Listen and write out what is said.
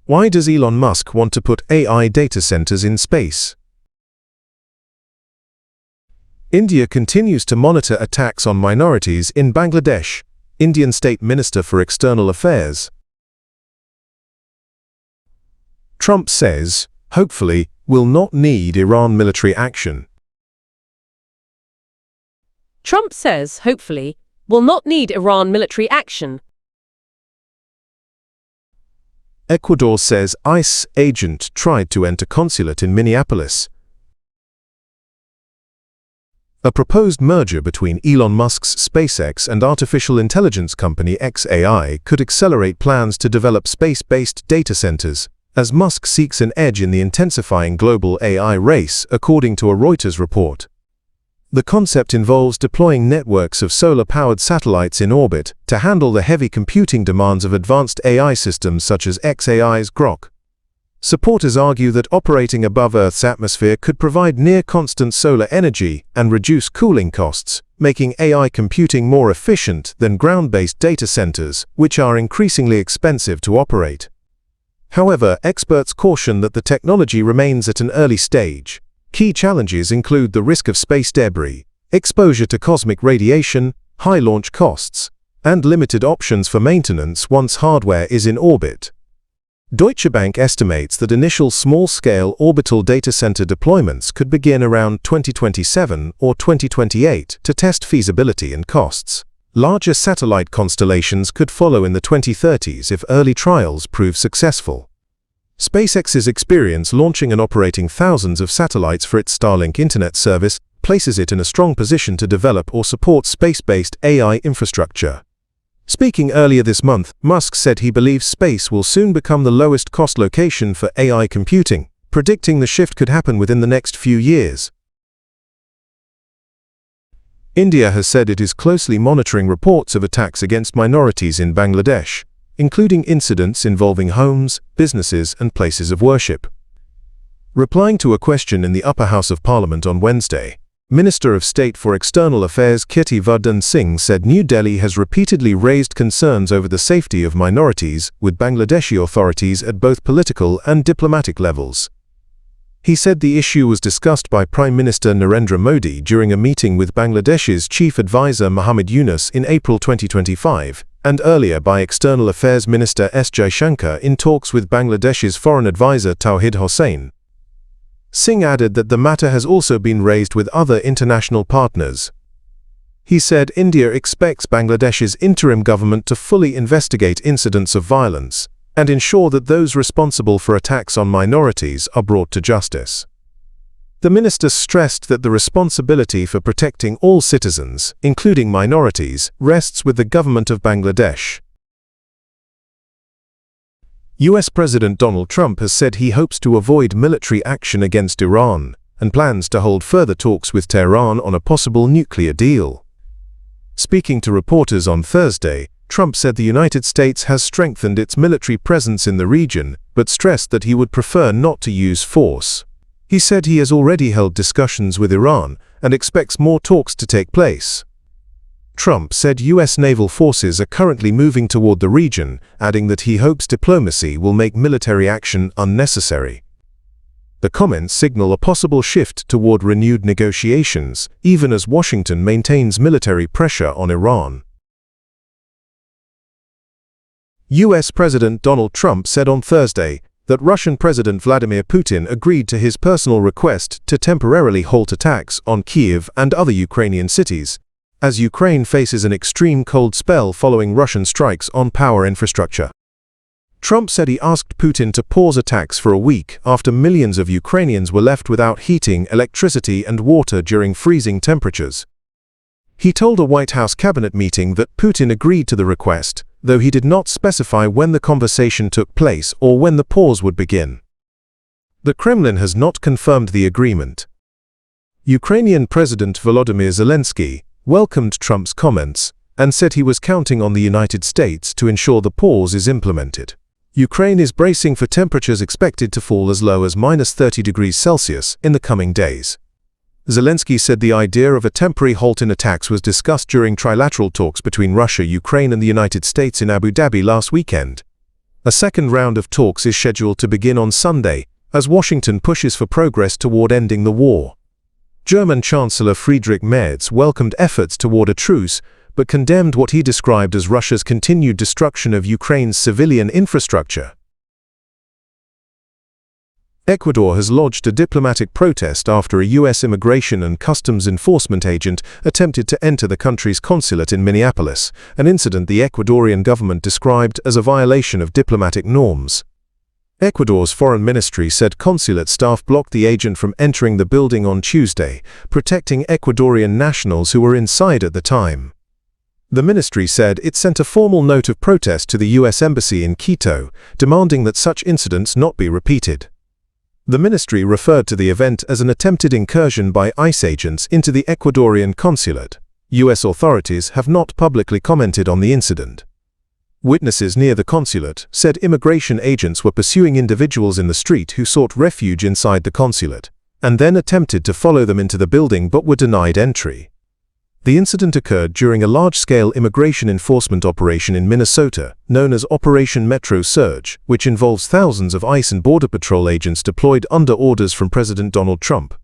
Why does Elon Musk want to put AI data centers in space? India continues to monitor attacks on minorities in Bangladesh, Indian State Minister for External Affairs. Trump says, hopefully, will not need Iran military action. Trump says, hopefully, will not need Iran military action. Ecuador says ICE agent tried to enter consulate in Minneapolis. A proposed merger between Elon Musk's SpaceX and artificial intelligence company xAI could accelerate plans to develop space-based data centers, as Musk seeks an edge in the intensifying global AI race, according to a Reuters report. The concept involves deploying networks of solar-powered satellites in orbit to handle the heavy computing demands of advanced AI systems such as xAI's Grok. Supporters argue that operating above Earth's atmosphere could provide near-constant solar energy and reduce cooling costs, making AI computing more efficient than ground-based data centers, which are increasingly expensive to operate. However, experts caution that the technology remains at an early stage. Key challenges include the risk of space debris, exposure to cosmic radiation, high launch costs, and limited options for maintenance once hardware is in orbit. Deutsche Bank estimates that initial small-scale orbital data center deployments could begin around 2027 or 2028 to test feasibility and costs. Larger satellite constellations could follow in the 2030s if early trials prove successful. SpaceX's experience launching and operating thousands of satellites for its Starlink internet service places it in a strong position to develop or support space-based AI infrastructure. Speaking earlier this month, Musk said he believes space will soon become the lowest-cost location for AI computing, predicting the shift could happen within the next few years. India has said it is closely monitoring reports of attacks against minorities in Bangladesh, including incidents involving homes, businesses, and places of worship. Replying to a question in the Upper House of Parliament on Wednesday, Minister of State for External Affairs Jan'26 Singh said New Delhi has repeatedly raised concerns over the safety of minorities with Bangladeshi authorities at both political and diplomatic levels. He said the issue was discussed by Prime Minister Narendra Modi during a meeting with Bangladesh's Chief Advisor Muhammad Yunus in April 2025, and earlier by External Affairs Minister S. Jaishankar in talks with Bangladesh's Foreign Advisor Tauhid Hossain. Singh added that the matter has also been raised with other international partners. He said India expects Bangladesh's interim government to fully investigate incidents of violence and ensure that those responsible for attacks on minorities are brought to justice. The minister stressed that the responsibility for protecting all citizens, including minorities, rests with the government of Bangladesh. US President Donald Trump has said he hopes to avoid military action against Iran and plans to hold further talks with Tehran on a possible nuclear deal. Speaking to reporters on Thursday, Trump said the United States has strengthened its military presence in the region, but stressed that he would prefer not to use force. He said he has already held discussions with Iran and expects more talks to take place. Trump said U.S. naval forces are currently moving toward the region, adding that he hopes diplomacy will make military action unnecessary. The comments signal a possible shift toward renewed negotiations, even as Washington maintains military pressure on Iran. U.S. President Donald Trump said on Thursday that Russian President Vladimir Putin agreed to his personal request to temporarily halt attacks on Kyiv and other Ukrainian cities, as Ukraine faces an extreme cold spell following Russian strikes on power infrastructure. Trump said he asked Putin to pause attacks for a week after millions of Ukrainians were left without heating, electricity, and water during freezing temperatures. He told a White House cabinet meeting that Putin agreed to the request, though he did not specify when the conversation took place or when the pause would begin. The Kremlin has not confirmed the agreement. Ukrainian President Volodymyr Zelensky welcomed Trump's comments and said he was counting on the United States to ensure the pause is implemented. Ukraine is bracing for temperatures expected to fall as low as -30 degrees Celsius in the coming days. Zelensky said the idea of a temporary halt in attacks was discussed during trilateral talks between Russia, Ukraine, and the United States in Abu Dhabi last weekend. A second round of talks is scheduled to begin on Sunday, as Washington pushes for progress toward ending the war. German Chancellor Friedrich Merz welcomed efforts toward a truce, but condemned what he described as Russia's continued destruction of Ukraine's civilian infrastructure. Ecuador has lodged a diplomatic protest after a U.S. Immigration and Customs Enforcement agent attempted to enter the country's consulate in Minneapolis, an incident the Ecuadorian government described as a violation of diplomatic norms. Ecuador's foreign ministry said consulate staff blocked the agent from entering the building on Tuesday, protecting Ecuadorian nationals who were inside at the time. The ministry said it sent a formal note of protest to the U.S. Embassy in Quito, demanding that such incidents not be repeated. The ministry referred to the event as an attempted incursion by ICE agents into the Ecuadorian consulate. U.S. authorities have not publicly commented on the incident. Witnesses near the consulate said immigration agents were pursuing individuals in the street who sought refuge inside the consulate, and then attempted to follow them into the building but were denied entry. The incident occurred during a large-scale immigration enforcement operation in Minnesota, known as Operation Metro Surge, which involves thousands of ICE and Border Patrol agents deployed under orders from President Donald Trump.